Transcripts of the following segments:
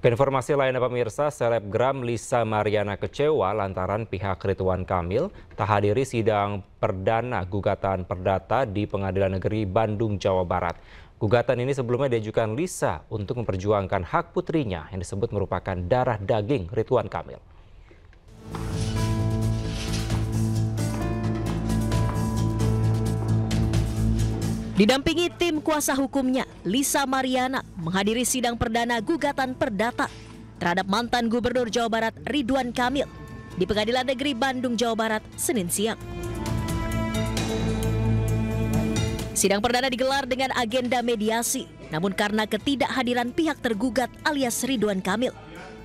Informasi lainnya pemirsa, selebgram Lisa Mariana kecewa lantaran pihak Ridwan Kamil tak hadiri sidang perdana gugatan perdata di Pengadilan Negeri Bandung, Jawa Barat. Gugatan ini sebelumnya diajukan Lisa untuk memperjuangkan hak putrinya yang disebut merupakan darah daging Ridwan Kamil. Didampingi tim kuasa hukumnya, Lisa Mariana menghadiri sidang perdana gugatan perdata terhadap mantan Gubernur Jawa Barat Ridwan Kamil di Pengadilan Negeri Bandung, Jawa Barat, Senin siang. Sidang perdana digelar dengan agenda mediasi, namun karena ketidakhadiran pihak tergugat alias Ridwan Kamil,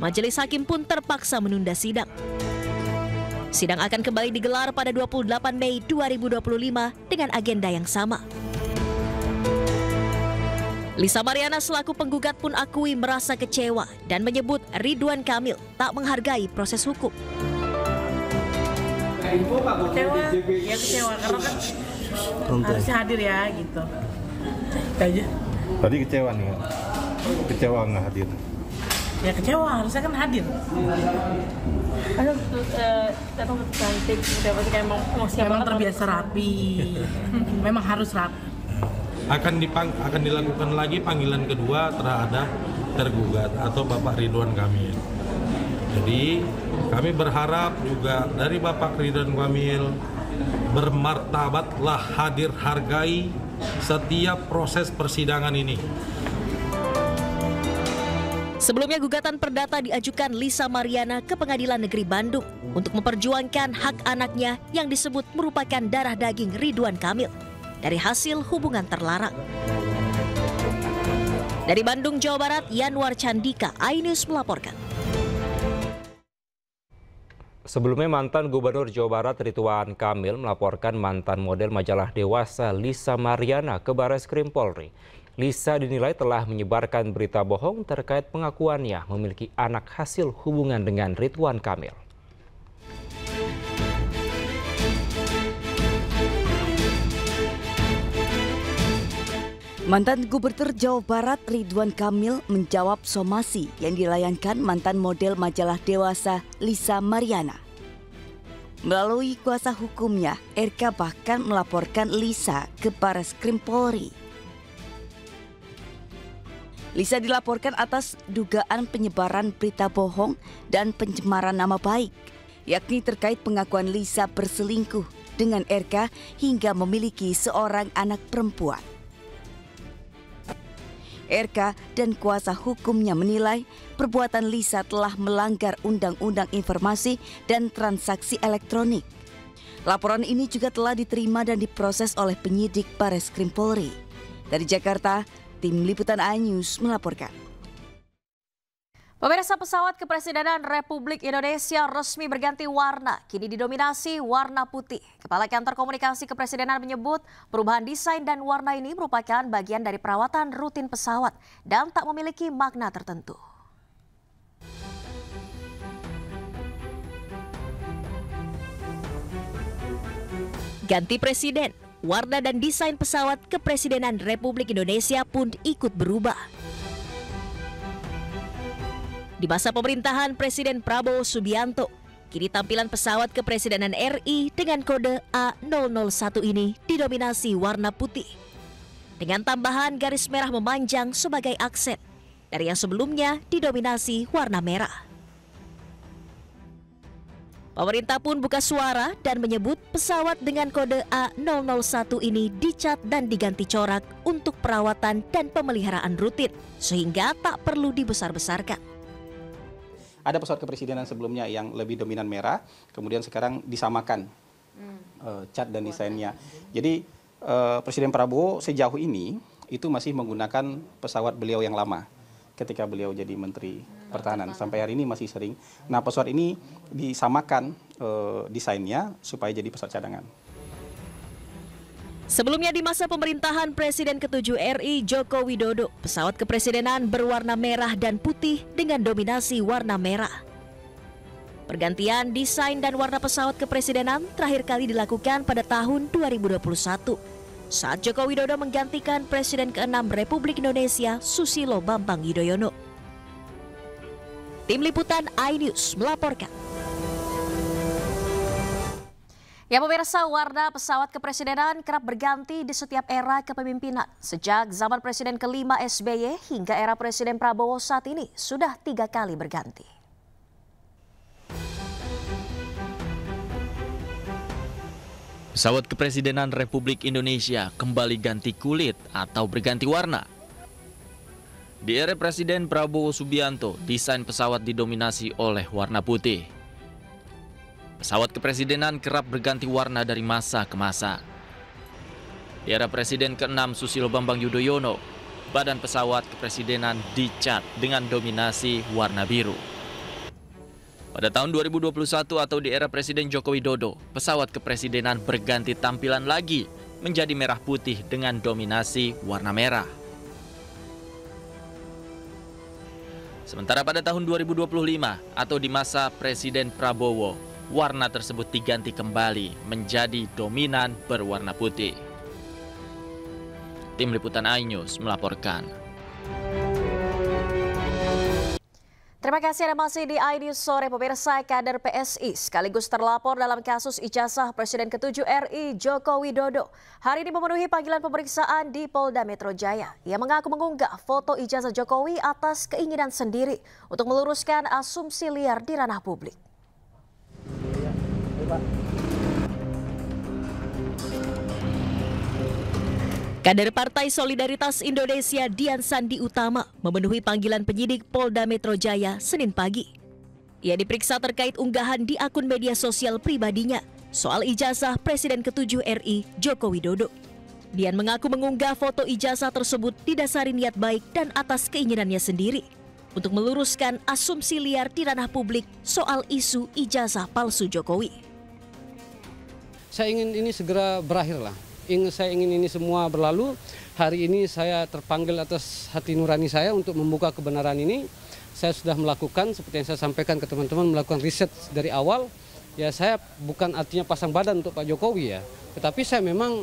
majelis hakim pun terpaksa menunda sidang. Sidang akan kembali digelar pada 28 Mei 2025 dengan agenda yang sama. Lisa Mariana selaku penggugat pun akui merasa kecewa dan menyebut Ridwan Kamil tak menghargai proses hukum. Kecewa karena kan harusnya hadir ya gitu. Aja. Tadi kecewa nih, kecewa nggak hadir? Ya kecewa, harusnya kan hadir. Datang cantik, memang terbiasa rapi, memang harus rapi. Akan dilakukan lagi panggilan kedua terhadap tergugat atau Bapak Ridwan Kamil. Jadi kami berharap juga dari Bapak Ridwan Kamil bermartabatlah hadir hargai setiap proses persidangan ini. Sebelumnya gugatan perdata diajukan Lisa Mariana ke Pengadilan Negeri Bandung untuk memperjuangkan hak anaknya yang disebut merupakan darah daging Ridwan Kamil dari hasil hubungan terlarang. Dari Bandung, Jawa Barat, Yanwar Candika, iNews melaporkan. Sebelumnya mantan Gubernur Jawa Barat Ridwan Kamil melaporkan mantan model majalah Dewasa Lisa Mariana ke Barreskrim Polri. Lisa dinilai telah menyebarkan berita bohong terkait pengakuannya memiliki anak hasil hubungan dengan Ridwan Kamil. Mantan Gubernur Jawa Barat Ridwan Kamil menjawab somasi yang dilayangkan mantan model majalah Dewasa Lisa Mariana. Melalui kuasa hukumnya, RK bahkan melaporkan Lisa ke Barreskrim Polri. Lisa dilaporkan atas dugaan penyebaran berita bohong dan pencemaran nama baik, yakni terkait pengakuan Lisa berselingkuh dengan RK hingga memiliki seorang anak perempuan. RK dan kuasa hukumnya menilai perbuatan Lisa telah melanggar Undang-Undang Informasi dan Transaksi Elektronik. Laporan ini juga telah diterima dan diproses oleh penyidik Barreskrim Polri. Dari Jakarta, tim Liputan iNews melaporkan. Pemirsa, pesawat kepresidenan Republik Indonesia resmi berganti warna, kini didominasi warna putih. Kepala Kantor Komunikasi Kepresidenan menyebut perubahan desain dan warna ini merupakan bagian dari perawatan rutin pesawat dan tak memiliki makna tertentu. Ganti presiden, warna dan desain pesawat kepresidenan Republik Indonesia pun ikut berubah. Di masa pemerintahan Presiden Prabowo Subianto, kini tampilan pesawat kepresidenan RI dengan kode A001 ini didominasi warna putih. Dengan tambahan garis merah memanjang sebagai aksen, dari yang sebelumnya didominasi warna merah. Pemerintah pun buka suara dan menyebut pesawat dengan kode A001 ini dicat dan diganti corak untuk perawatan dan pemeliharaan rutin, sehingga tak perlu dibesar-besarkan. Ada pesawat kepresidenan sebelumnya yang lebih dominan merah, kemudian sekarang disamakan cat dan desainnya. Jadi Presiden Prabowo sejauh ini itu masih menggunakan pesawat beliau yang lama ketika beliau jadi Menteri Pertahanan. Sampai hari ini masih sering. Nah, pesawat ini disamakan desainnya supaya jadi pesawat cadangan. Sebelumnya di masa pemerintahan Presiden ke-7 RI Joko Widodo, pesawat kepresidenan berwarna merah dan putih dengan dominasi warna merah. Pergantian desain dan warna pesawat kepresidenan terakhir kali dilakukan pada tahun 2021 saat Joko Widodo menggantikan Presiden ke-6 Republik Indonesia Susilo Bambang Yudhoyono. Tim Liputan iNews melaporkan. Ya pemirsa, warna pesawat kepresidenan kerap berganti di setiap era kepemimpinan. Sejak zaman Presiden kelima SBY hingga era Presiden Prabowo saat ini sudah 3 kali berganti. Pesawat kepresidenan Republik Indonesia kembali ganti kulit atau berganti warna. Di era Presiden Prabowo Subianto, desain pesawat didominasi oleh warna putih. Pesawat kepresidenan kerap berganti warna dari masa ke masa. Di era Presiden ke-6 Susilo Bambang Yudhoyono, badan pesawat kepresidenan dicat dengan dominasi warna biru. Pada tahun 2021 atau di era Presiden Joko Widodo, pesawat kepresidenan berganti tampilan lagi menjadi merah putih dengan dominasi warna merah. Sementara pada tahun 2025 atau di masa Presiden Prabowo, warna tersebut diganti kembali menjadi dominan berwarna putih. Tim Liputan iNews melaporkan. Terima kasih Anda masih di iNews Sore. Pemirsa, kader PSI sekaligus terlapor dalam kasus ijazah Presiden ke-7 RI Joko Widodo hari ini memenuhi panggilan pemeriksaan di Polda Metro Jaya. Ia mengaku mengunggah foto ijazah Jokowi atas keinginan sendiri untuk meluruskan asumsi liar di ranah publik. Kader Partai Solidaritas Indonesia Dian Sandi Utama memenuhi panggilan penyidik Polda Metro Jaya Senin pagi. Ia diperiksa terkait unggahan di akun media sosial pribadinya soal ijazah Presiden ke-7 RI Joko Widodo. Dian mengaku mengunggah foto ijazah tersebut didasari niat baik dan atas keinginannya sendiri untuk meluruskan asumsi liar di ranah publik soal isu ijazah palsu Jokowi. Saya ingin ini segera berakhir lah. Saya ingin ini semua berlalu. Hari ini saya terpanggil atas hati nurani saya untuk membuka kebenaran ini. Saya sudah melakukan, seperti yang saya sampaikan ke teman-teman, melakukan riset dari awal. Ya saya bukan artinya pasang badan untuk Pak Jokowi ya. Tetapi saya memang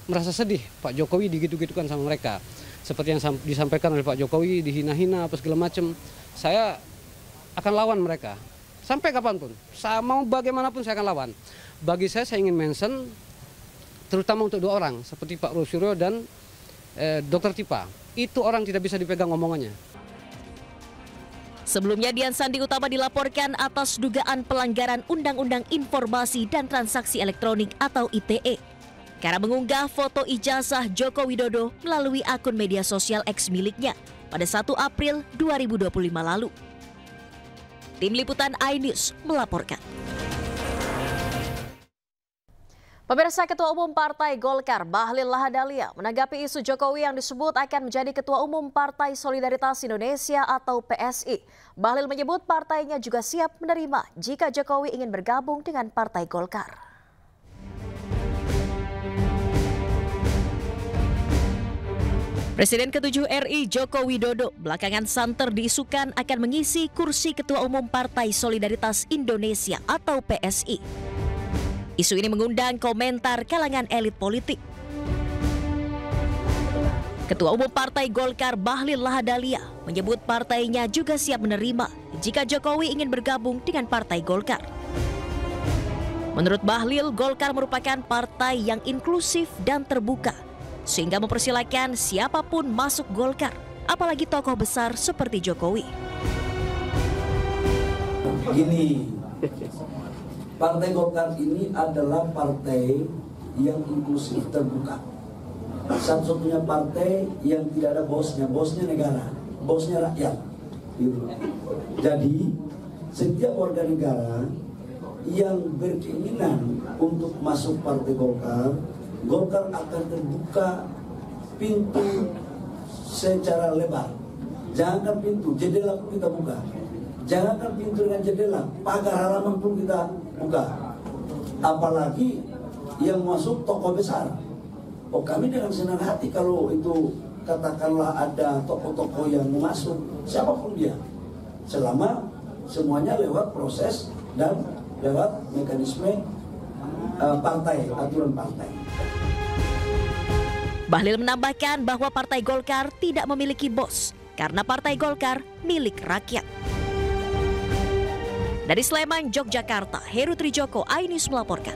merasa sedih Pak Jokowi digitu-gitukan sama mereka. Seperti yang disampaikan oleh Pak Jokowi, dihina-hina apa segala macam. Saya akan lawan mereka. Sampai kapanpun. Mau bagaimanapun saya akan lawan. Bagi saya ingin mention terutama untuk 2 orang seperti Pak Rosuryo dan Dr. Tipa. Itu orang tidak bisa dipegang omongannya. Sebelumnya Dian Sandi Utama dilaporkan atas dugaan pelanggaran Undang-Undang Informasi dan Transaksi Elektronik atau ITE karena mengunggah foto ijazah Joko Widodo melalui akun media sosial X miliknya pada 1 April 2025 lalu. Tim Liputan iNews melaporkan. Pemirsa, Ketua Umum Partai Golkar Bahlil Lahadalia menanggapi isu Jokowi yang disebut akan menjadi Ketua Umum Partai Solidaritas Indonesia atau PSI. Bahlil menyebut partainya juga siap menerima jika Jokowi ingin bergabung dengan Partai Golkar. Presiden ke-7 RI Joko Widodo belakangan santer diisukan akan mengisi kursi Ketua Umum Partai Solidaritas Indonesia atau PSI. Isu ini mengundang komentar kalangan elit politik. Ketua Umum Partai Golkar Bahlil Lahadalia menyebut partainya juga siap menerima jika Jokowi ingin bergabung dengan Partai Golkar. Menurut Bahlil, Golkar merupakan partai yang inklusif dan terbuka, sehingga mempersilahkan siapapun masuk Golkar, apalagi tokoh besar seperti Jokowi. Begini, Partai Golkar ini adalah partai yang inklusif terbuka. Satu-satunya partai yang tidak ada bosnya, bosnya negara, bosnya rakyat. Gitu. Jadi setiap warga negara yang berkeinginan untuk masuk Partai Golkar, Golkar akan terbuka pintu secara lebar. Jangankan pintu, jendela pun kita buka. Jangankan pintu dengan jendela, pagar halaman pun kita buka. Apalagi yang masuk tokoh besar. Oh, kami dengan senang hati kalau itu katakanlah ada tokoh-tokoh yang masuk, siapapun dia. Selama semuanya lewat proses dan lewat mekanisme partai, aturan partai. Bahlil menambahkan bahwa Partai Golkar tidak memiliki bos, karena Partai Golkar milik rakyat. Dari Sleman, Yogyakarta, Heru Trijoko, iNews melaporkan.